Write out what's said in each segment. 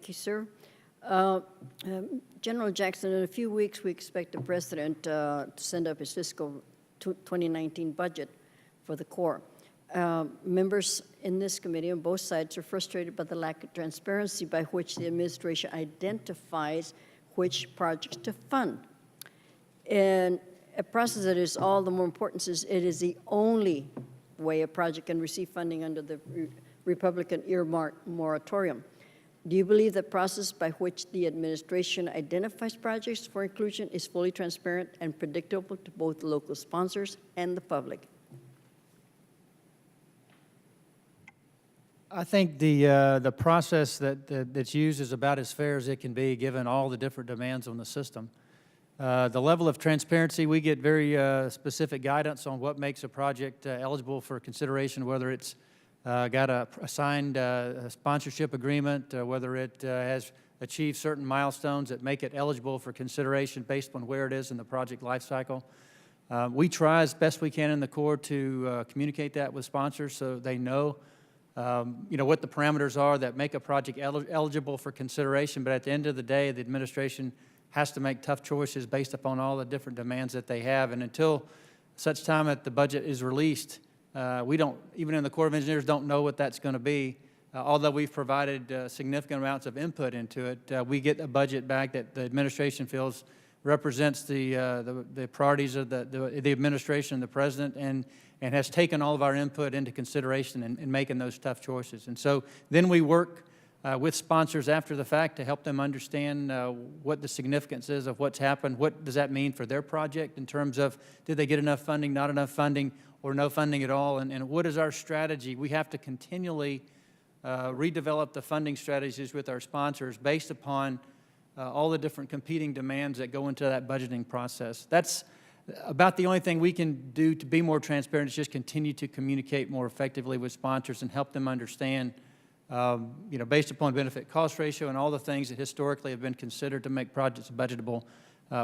Thank you, sir. General Jackson, in a few weeks, we expect the President to send up his fiscal 2019 budget for the Corps. Members in this committee on both sides are frustrated by the lack of transparency by which the administration identifies which projects to fund. And a process that is all the more important since it is the only way a project can receive funding under the Republican earmark moratorium. Do you believe the process by which the administration identifies projects for inclusion is fully transparent and predictable to both local sponsors and the public? I think the process that's used is about as fair as it can be, given all the different demands on the system. The level of transparency, we get very specific guidance on what makes a project eligible for consideration, whether it's got a signed sponsorship agreement, whether it has achieved certain milestones that make it eligible for consideration based on where it is in the project life cycle. We try as best we can in the Corps to communicate that with sponsors so they know what the parameters are that make a project eligible for consideration. But at the end of the day, the administration has to make tough choices based upon all the different demands that they have. And until such time that the budget is released, we don't, even in the Corps of Engineers, don't know what that's going to be. Although we've provided significant amounts of input into it, we get a budget back that the administration feels represents the priorities of the administration and the president, and has taken all of our input into consideration in making those tough choices. And so then we work with sponsors after the fact to help them understand what the significance is of what's happened. What does that mean for their project in terms of did they get enough funding, not enough funding, or no funding at all, and what is our strategy? We have to continually redevelop the funding strategies with our sponsors based upon all the different competing demands that go into that budgeting process. That's about the only thing we can do to be more transparent, is just continue to communicate more effectively with sponsors and help them understand, based upon benefit cost ratio and all the things that historically have been considered to make projects budgetable,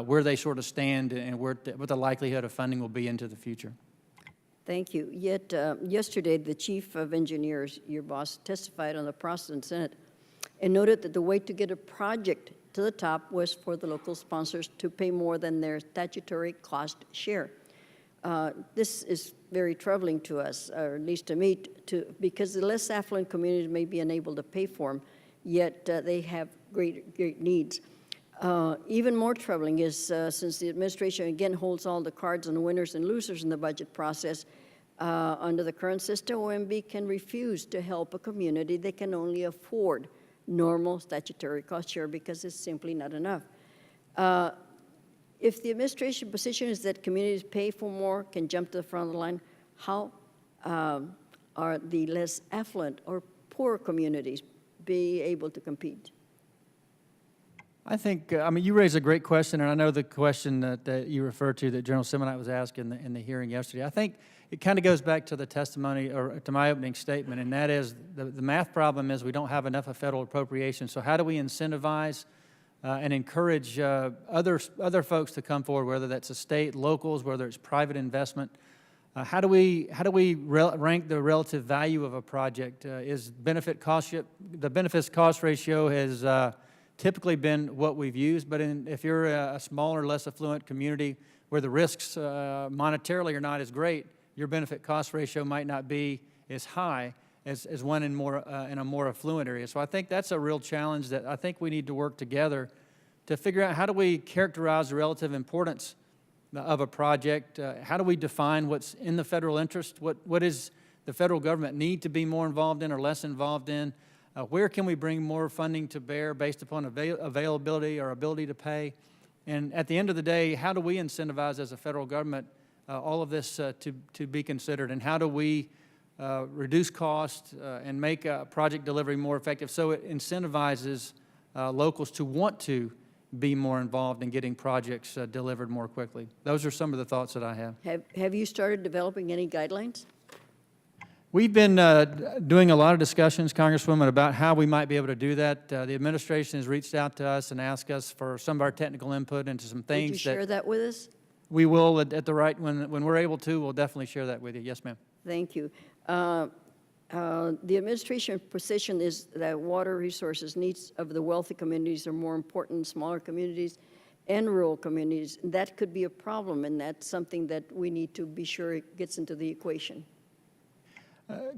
where they sort of stand and what the likelihood of funding will be into the future. Thank you. Yet yesterday, the Chief of Engineers, your boss, testified on the process in Senate and noted that the way to get a project to the top was for the local sponsors to pay more than their statutory cost share. This is very troubling to us, or at least to me, because the less affluent communities may be unable to pay for them, yet they have great needs. Even more troubling is since the administration again holds all the cards on the winners and losers in the budget process, under the current system, OMB can refuse to help a community that can only afford normal statutory cost share because it's simply not enough. If the administration position is that communities pay for more, can jump to the front of the line, how are the less affluent or poor communities be able to compete? I think, you raise a great question, and I know the question that you referred to that General Simonite was asked in the hearing yesterday. I think it kind of goes back to the testimony, or to my opening statement, and that is the math problem is we don't have enough of federal appropriations. So how do we incentivize and encourage other folks to come forward, whether that's the state, locals, whether it's private investment? How do we rank the relative value of a project? Is benefit cost, the benefits cost ratio has typically been what we've used, but if you're a smaller, less affluent community where the risks monetarily are not as great, your benefit cost ratio might not be as high as one in a more affluent area. So I think that's a real challenge that I think we need to work together to figure out how do we characterize the relative importance of a project, how do we define what's in the federal interest, what does the federal government need to be more involved in or less involved in, where can we bring more funding to bear based upon availability or ability to pay, and at the end of the day, how do we incentivize as a federal government all of this to be considered, and how do we reduce cost and make project delivery more effective so it incentivizes locals to want to be more involved in getting projects delivered more quickly. Those are some of the thoughts that I have. Have you started developing any guidelines? We've been doing a lot of discussions, Congresswoman, about how we might be able to do that. The administration has reached out to us and asked us for some of our technical input into some things. Would you share that with us? We will at the right, when we're able to, we'll definitely share that with you. Yes, ma'am. Thank you. The administration position is that water resources needs of the wealthy communities are more important in smaller communities and rural communities. That could be a problem, and that's something that we need to be sure it gets into the equation.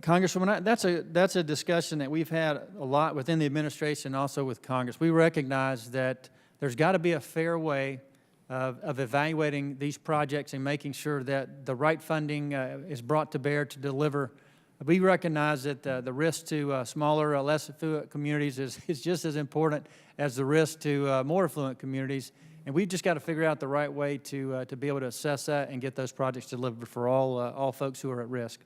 Congresswoman, that's a discussion that we've had a lot within the administration, also with Congress. We recognize that there's got to be a fair way of evaluating these projects and making sure that the right funding is brought to bear to deliver. We recognize that the risk to smaller, less affluent communities is just as important as the risk to more affluent communities, and we've just got to figure out the right way to be able to assess that and get those projects delivered for all folks who are at risk.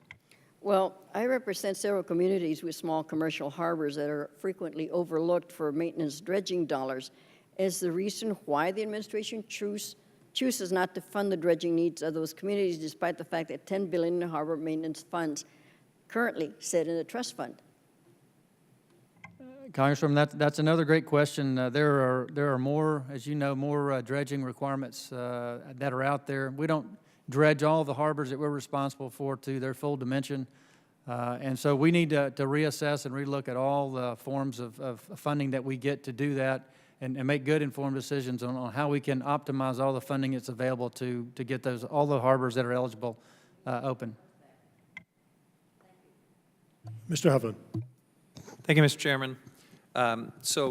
Well, I represent several communities with small commercial harbors that are frequently overlooked for maintenance dredging dollars as the reason why the administration chooses not to fund the dredging needs of those communities, despite the fact that $10 billion in harbor maintenance funds currently sit in a trust fund. Congresswoman, that's another great question. There are more, as you know, more dredging requirements that are out there. We don't dredge all the harbors that we're responsible for to their full dimension, and so we need to reassess and relook at all the forms of funding that we get to do that, and make good informed decisions on how we can optimize all the funding that's available to get all the harbors that are eligible open. Mr. Hovland. Thank you, Mr. Chairman. So